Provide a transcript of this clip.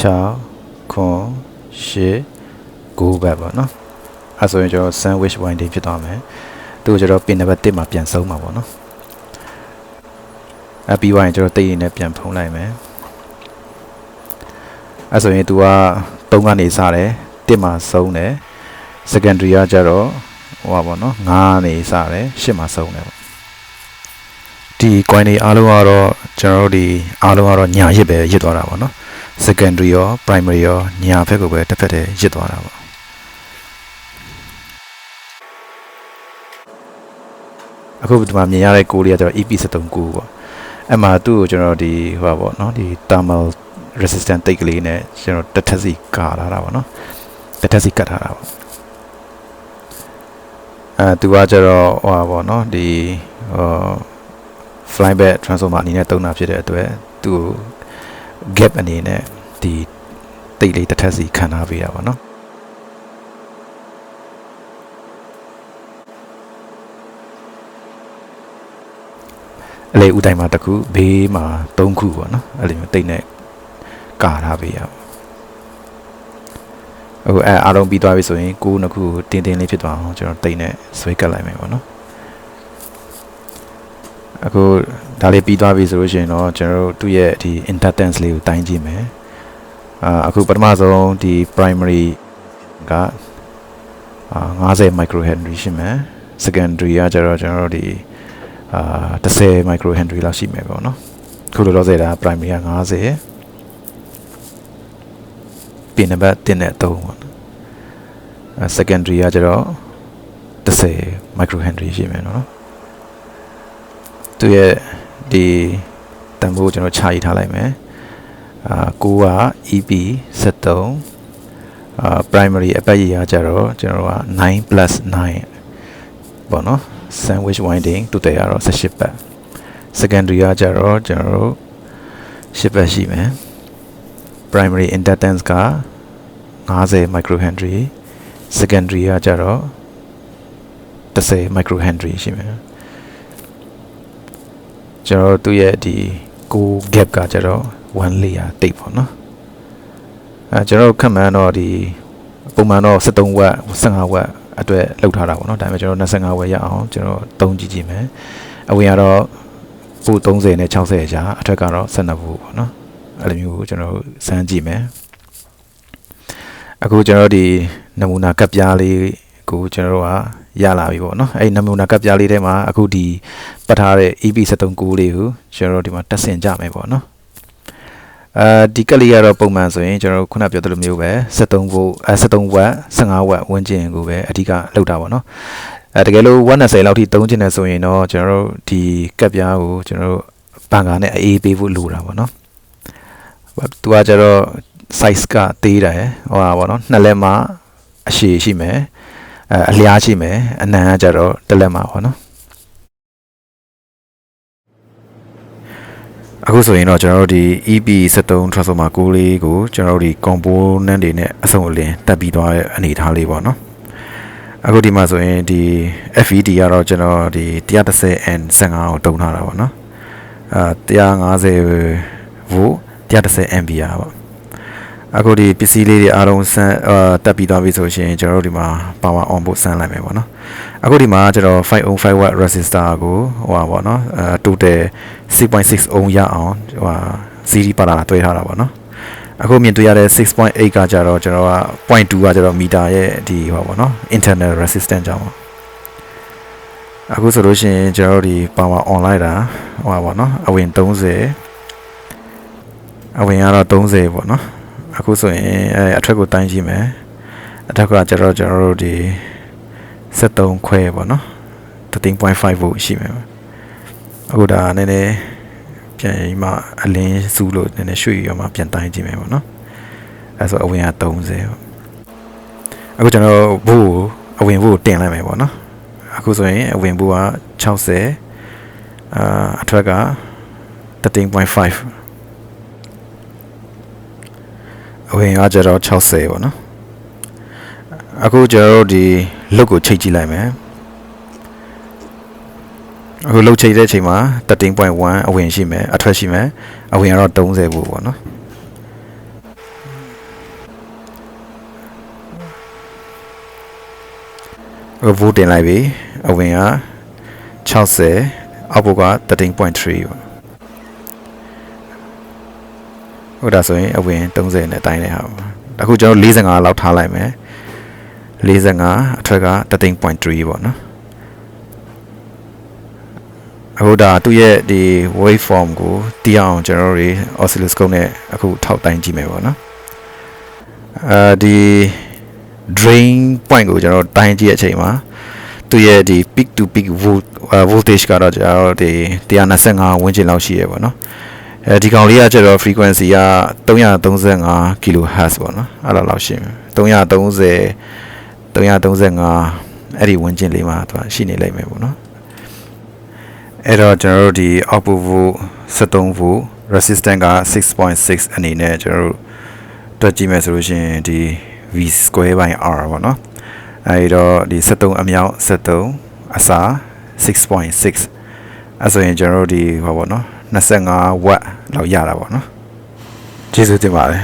6 9 10 9ပဲပေါ့နော်အဲ့ဆိုရင်ကျွန်တော် sandwich winding ဖြစ်သွားမယ်သူ့ကျွန်တော် pin number 1မှာပြန်ဆုံးမှာပေါ့နော်အပြီးသွားရင်ကျွန်တော်တိတ်ရင်နဲ့ပြန်ဖုံးလိုက်မယ်အဲ့ဆိုရင် तू က3ကနေစတယ်1မှာဆုံးတယ် secondary ကကြတော့ဟိုပါပေါ့နော်9ကနေစတယ်10မှာဆုံးတယ်ပေါ့ဒီ coin တွေအားလုံးကတော့ကျွန်တော်တို့ဒီအားလုံးကတော့ညာရစ်ပဲရစ်သွားတာပေါ့နော် secondary ရော primary ရောညာဘက်ကိုပဲတစ်ဖက်တည်းရစ်သွားတာပေါ့အခုဒီမှာမြင်ရတဲ့ကိုလေးကကျတော့ EP73 ကိုပေါ့အဲ့မှာသူ့ကိုကျွန်တော်ဒီဟိုပါပေါ့နော်ဒီ thermal resistant တိတ်ကလေးနဲ့ကျွန်တော်တစ်ထပ်စီကာထားတာပေါ့နော်တစ်ထပ်စီကတ်ထားတာပေါ့သူကကျတော့ဟိုပါပေါ့နော်ဒီflyback transformer အနေနဲ့သုံးတာဖြစ်တဲ့အတွက်သူ့ကို gap အနေနဲ့ဒီတိတ်လေးတစ်ထပ်စီခံထားပေးတာပေါ့နော်အလေဥတိုင်းမှာတစ်ခုဘေးမှာ3ခုပေါ့နော်အဲ့လိုမျိုးတိတ်နဲ့ကာထားပေးရပါအခုအားလုံးပြီးသွားပြီဆိုရင်9နှစ်ခုတင်းတင်းလေးဖြစ်သွားအောင်ကျွန်တော်တိတ်နဲ့ဆွဲကတ်လိုက်မယ်ပေါ့နော်အခုဒါလေးပြီးသွားပြီဆိုလို့ရှိရင်တော့ကျွန်တော်တို့သူ့ရဲ့ဒီ inductance လေးကိုတိုင်းကြည့်မယ်အခုပထမဆုံးဒီ primary က50 microhenry ရှိမယ် secondary ကကျတော့ကျွန်တော်တို့ဒီ10 microhenry လောက်ရှိမယ်ပေါ့နော်ခုလိုတော့စေတာ primary က50pin number 1နဲ့3ပေါ့နော်secondary ကကျတော့10 microhenry ရှိမယ်နော်သူရဲ့ဒီတန်ဖိုးကျွန်တော်ခြာရေးထားလိုက်မယ်9က EP 73 primary အပတ်ရည်ကကျတော့ကျွန်တော်က9 plus 9ပေါ့နော် sandwich winding တူတယ်ကတော့18ပတ် secondary ကကျတော့ကျွန်တော်တို့10ပတ်ရှိမယ် primary inductance က50 microhenry secondary ကကျတော့10 microhenry ရှိမယ်ကျွန်တော်တို့ရဲ့ဒီ9 gap ကကျတော့1 layer တိတ်ပေါ့နော်ကျွန်တော်ခက်မှန်းတော့ဒီပုံမှန်တော့73 watt 15 watt အတွက်လောက်ထားတာပေါ့နော်ဒါပေမဲ့ကျွန်တော်25 watt ရအောင်ကျွန်တော်သုံးကြည့်ကြည့်မယ်အဝင်ကတော့ပို့30နဲ့60ရာအထက်ကတော့12 volt ပေါ့နော်အဲ့လိုမျိုးကျွန်တော်စမ်းကြည့်မယ်အခုကျွန်တော်ဒီနမူနာကပ်ပြားလေးကိုကျွန်တော်တို့ကရလာပြီပေါ့နော်အဲ့နမူနာကပ်ပြားလေးထဲမှာအခုဒီပတ်ထားတဲ့ EP73 လေးကိုကျွန်တော်တို့ဒီမှာတက်ဆင်ကြမယ်ပေါ့နော်ဒီကက်လေးကတော့ပုံမှန်ဆိုရင်ကျွန်တော်တို့ခုနပြောသလိုမျိုးပဲ73 volt 73 watt 15 watt ဝန်းကျင်ကိုပဲအဓိကလောက်တာပေါ့နော်တကယ်လို့120လောက်ထိသုံးချင်တယ်ဆိုရင်တော့ကျွန်တော်တို့ဒီကပ်ပြားကိုကျွန်တော်တို့ပန်ကာနဲ့အေးပေးဖို့လိုတာပေါ့နော်သူကကျတော့ size ကသေးတယ်ဟိုပါပေါ့နော်နှစ်လက်မှာ အရှည်ရှိမယ်အလျားရှိမယ်အနံကကြတော့တက်လက်မှာပေါ့နော်အခုဆိုရင်တော့ကျွန်တော်တို့ဒီ EP73 transformer 6လေးကိုကျွန်တော်တို့ဒီ component တွေနဲ့အစုံအလင်တက်ပြီးသွားတဲ့အနေအထားလေးပေါ့နော်အခုဒီမှာဆိုရင်ဒီ FED ကတော့ကျွန်တော်ဒီ 130N15 ကိုတုံးထားတာပေါ့နော်150 volt 130 ampere ပေါ့အခုဒီပစ္စည်းလေးတွေအားလုံးစမ်းတက်ပြီးသွားပြီဆိုရှင်ကျွန်တော်တို့ဒီမှာ power on ဖို့စမ်းလိုက်မယ်ပေါ့နော်အခုဒီမှာကျွန်တော်5 ohm 5 watt resistor ကိုဟိုပါပေါ့နော်total 6.6 ohm ရအောင်ဟိုဟာ series ပါလာတွဲထားတာပေါ့နော်အခုမြင်တွေ့ရတဲ့ 6.8 ကကြတော့ကျွန်တော်က 0.2 ကကြတော့မီတာရဲ့ဒီဟိုပါပေါ့နော် internal resistance ကြောင့်ပေါ့အခုဆိုလို့ရှိရင်ကျွန်တော်တို့ဒီ power on လိုက်တာဟိုပါပေါ့နော်အဝင်30အဝင်ကတော့30ပေါ့နော်အခုဆိုရင်အထက်ကိုတိုင်းကြည့်မယ်အထက်ကကျတော့ကျွန်တော်တို့ဒီ73ခွဲပေါ့နော် 13.5 volt ရှိမယ်အခုဒါနည်းနည်းပြန်မှအလင်းစုလို့နည်းနည်းရွှေ့ရမှပြန်တိုင်းကြည့်မယ်ပေါ့နော်အဲဆိုအဝင်က30ပေါ့အခုကျွန်တော်ဘို့အဝင်ဘို့တင်လိုက်မယ်ပေါ့နော်အခုဆိုရင်အဝင်ဘို့က60အထက်က 13.5အဝင်ကကြတော့60ပေါ့နော်အခုကျွန်တော်တို့ဒီလုတ်ကိုချိန်ကြည့်လိုက်မယ်အခုလုတ်ချိန်တဲ့အချိန်မှာ 13.1 အဝင်ရှိမယ်အထွက်ရှိမယ်အဝင်ကတော့30ပေါ့နော်အခုဗို့တင်လိုက်ပြီအဝင်က60အောက်ဘက်က13.3ပေါ့ဟုတ်ဒါဆိုရင်အဝင်30နဲ့တိုင်းနေဟာအခုကျွန်တော်45လောက်ထားလိုက်မယ်45အထက်က 13.3 ပေါ့နော်အခုဒါသူ့ရဲ့ဒီ waveform ကိုတီးအောင်ကျွန်တော်တို့ oscilloscope နဲ့အခုထောက်တိုင်းကြည့်မယ်ပေါ့နော်ဒီ drain point ကိုကျွန်တော်တိုင်းကြည့်တဲ့အချိန်မှာသူ့ရဲ့ဒီ peak to peak voltage ကတော့ကျွန်တော်ဒီ125ဝန်းကျင်လောက်ရှိရပေါ့နော်ဒီကောင်လေးကကျတော့ frequency က335 kHz ပေါ့နော်အဲ့လိုလောက်ရှိမယ်335အဲ့ဒီဝန်းကျင်လေးမှာသူရှိနေလိမ့်မယ်ပေါ့နော်အဲ့တော့ကျွန်တော်တို့ဒီ output volt 73 volt resistance က 6.6 အနေနဲ့ကျွန်တော်တို့တွက်ကြည့်မယ်ဆိုလို့ရှိရင်ဒီ v square by r ပေါ့နော်အဲ့တော့ဒီ73အမြောက်73အစား 6.6 အဲ့ဆိုရင်ကျွန်တော်တို့ဒီဟောပေါ့နော်25 watt လောက်ရတာပေါ့နော်ကျေးဇူးတင်ပါတယ်